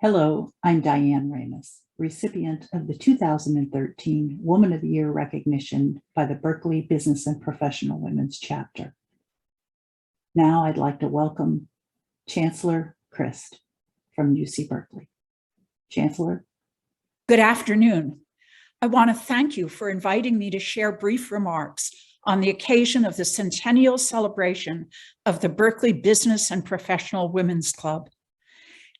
Hello, I'm Diane Ramus, recipient of the 2013 Woman of the Year recognition by the Berkeley Business and Professional Women's Chapter. Now I'd like to welcome Chancellor Christ from UC Berkeley. Chancellor. Good afternoon. I want to thank you for inviting me to share brief remarks on the occasion of the centennial celebration of the Berkeley Business and Professional Women's Club.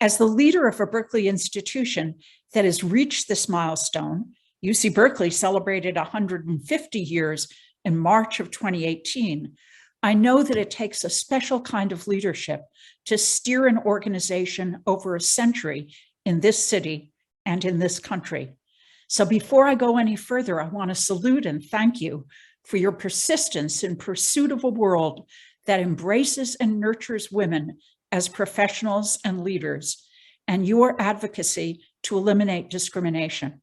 As the leader of a Berkeley institution that has reached this milestone, UC Berkeley celebrated 150 years in March of 2018. I know that it takes a special kind of leadership to steer an organization over a century in this city and in this country. So before I go any further, I want to salute and thank you for your persistence in pursuit of a world that embraces and nurtures women as professionals and leaders, and your advocacy to eliminate discrimination.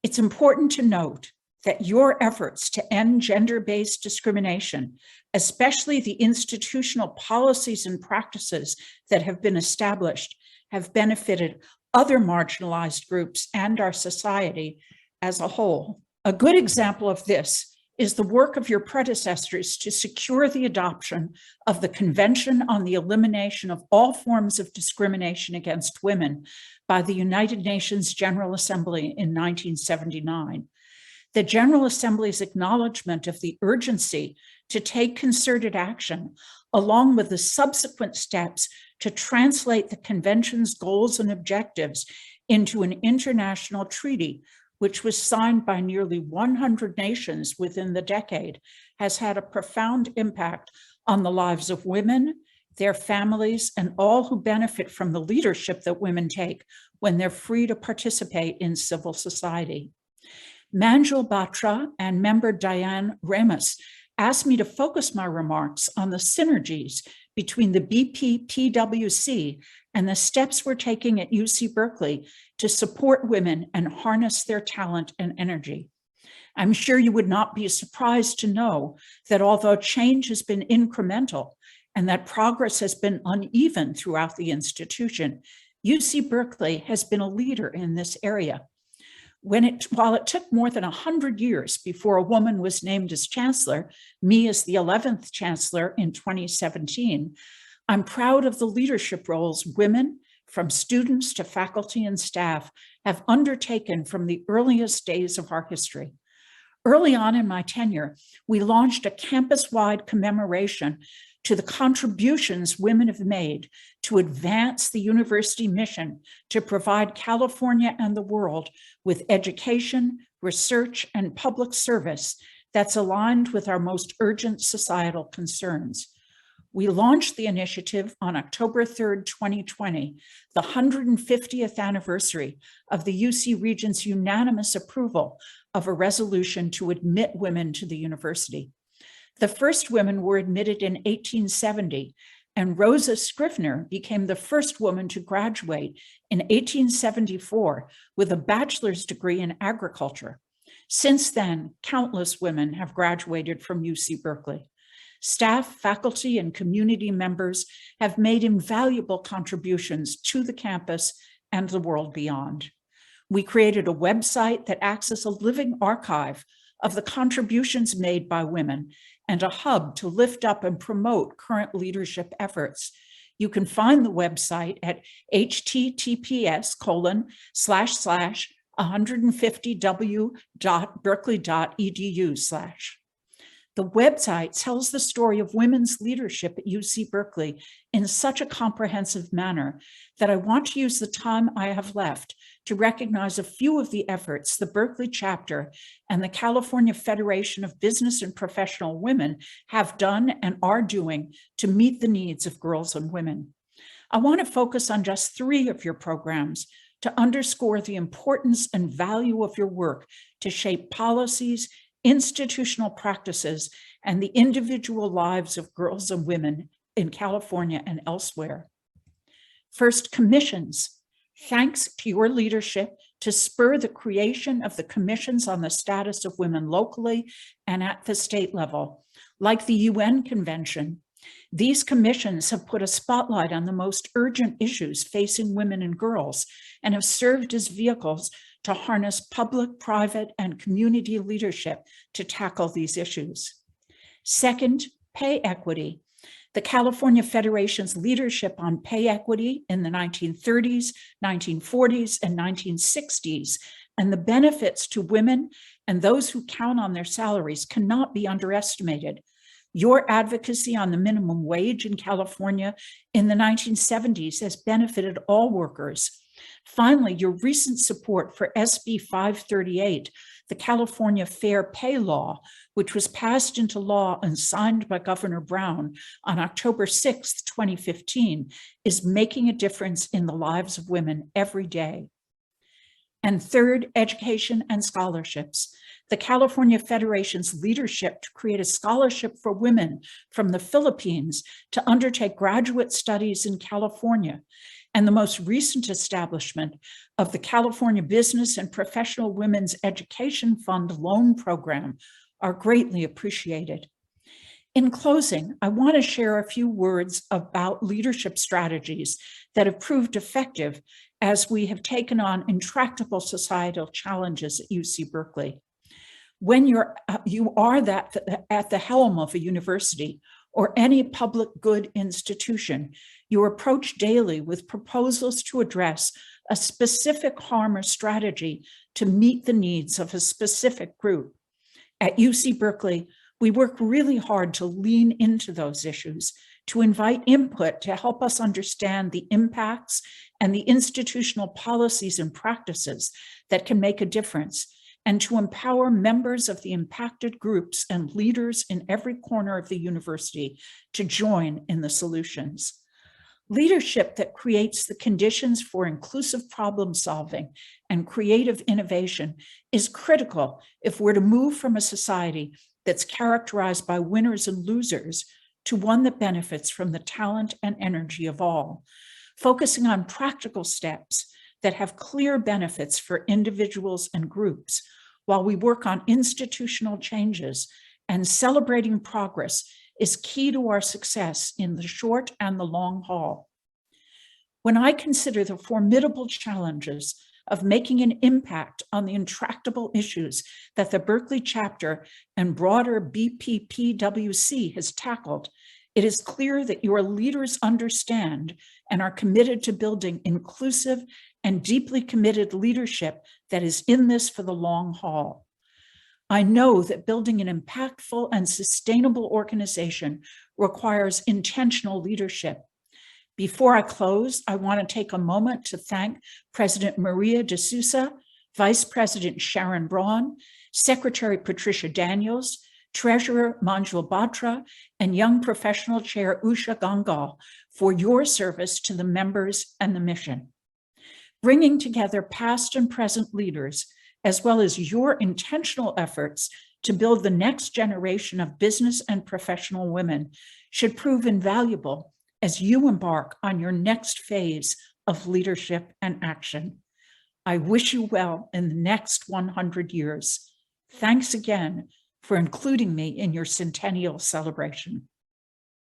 It's important to note that your efforts to end gender-based discrimination, especially the institutional policies and practices that have been established, have benefited other marginalized groups and our society as a whole. A good example of this is the work of your predecessors to secure the adoption of the Convention on the Elimination of All Forms of Discrimination Against Women by the United Nations General Assembly in 1979. The General Assembly's acknowledgement of the urgency to take concerted action, along with the subsequent steps to translate the Convention's goals and objectives into an international treaty, which was signed by nearly 100 nations within the decade, has had a profound impact on the lives of women, their families, and all who benefit from the leadership that women take when they're free to participate in civil society. Manjul Batra and member Diane Ramus asked me to focus my remarks on the synergies between the BPPWC and the steps we're taking at UC Berkeley to support women and harness their talent and energy. I'm sure you would not be surprised to know that although change has been incremental and that progress has been uneven throughout the institution, UC Berkeley has been a leader in this area. While it took more than 100 years before a woman was named as chancellor, me as the 11th chancellor in 2017, I'm proud of the leadership roles women, from students to faculty and staff, have undertaken from the earliest days of our history. Early on in my tenure, we launched a campus-wide commemoration to the contributions women have made to advance the university mission to provide California and the world with education, research, and public service that's aligned with our most urgent societal concerns. We launched the initiative on October 3rd, 2020, the 150th anniversary of the UC Regent's unanimous approval of a resolution to admit women to the university. The first women were admitted in 1870, and Rosa Scrivener became the first woman to graduate in 1874 with a bachelor's degree in agriculture. Since then, countless women have graduated from UC Berkeley. Staff, faculty, and community members have made invaluable contributions to the campus and the world beyond. We created a website that acts as a living archive of the contributions made by women and a hub to lift up and promote current leadership efforts. You can find the website at https://150w.berkeley.edu/. The website tells the story of women's leadership at UC Berkeley in such a comprehensive manner that I want to use the time I have left to recognize a few of the efforts the Berkeley chapter and the California Federation of Business and Professional Women have done and are doing to meet the needs of girls and women. I want to focus on just 3 of your programs to underscore the importance and value of your work to shape policies, institutional practices, and the individual lives of girls and women in California and elsewhere. First, commissions. Thanks to your leadership to spur the creation of the commissions on the status of women locally and at the state level, like the UN Convention. These commissions have put a spotlight on the most urgent issues facing women and girls and have served as vehicles to harness public, private, and community leadership to tackle these issues. Second, pay equity. The California Federation's leadership on pay equity in the 1930s, 1940s, and 1960s, and the benefits to women and those who count on their salaries cannot be underestimated. Your advocacy on the minimum wage in California in the 1970s has benefited all workers. Finally, your recent support for SB 538, the California Fair Pay Law, which was passed into law and signed by Governor Brown on October 6, 2015, is making a difference in the lives of women every day. And third, education and scholarships. The California Federation's leadership to create a scholarship for women from the Philippines to undertake graduate studies in California, and the most recent establishment of the California Business and Professional Women's Education Fund loan program are greatly appreciated. In closing, I want to share a few words about leadership strategies that have proved effective as we have taken on intractable societal challenges at UC Berkeley. When you are at the helm of a university or any public good institution, you approach daily with proposals to address a specific harm or strategy to meet the needs of a specific group. At UC Berkeley, we work really hard to lean into those issues, to invite input to help us understand the impacts and the institutional policies and practices that can make a difference, and to empower members of the impacted groups and leaders in every corner of the university to join in the solutions. Leadership that creates the conditions for inclusive problem solving and creative innovation is critical if we're to move from a society that's characterized by winners and losers to one that benefits from the talent and energy of all, focusing on practical steps that have clear benefits for individuals and groups, while we work on institutional changes, and celebrating progress is key to our success in the short and the long haul. When I consider the formidable challenges of making an impact on the intractable issues that the Berkeley chapter and broader BPPWC has tackled, it is clear that your leaders understand and are committed to building inclusive and deeply committed leadership that is in this for the long haul. I know that building an impactful and sustainable organization requires intentional leadership. Before I close, I want to take a moment to thank President Maria de Sousa, Vice President Sharon Braun, Secretary Patricia Daniels, Treasurer Manjul Batra, and Young Professional Chair Usha Gangal for your service to the members and the mission. Bringing together past and present leaders, as well as your intentional efforts to build the next generation of business and professional women, should prove invaluable as you embark on your next phase of leadership and action. I wish you well in the next 100 years. Thanks again for including me in your centennial celebration.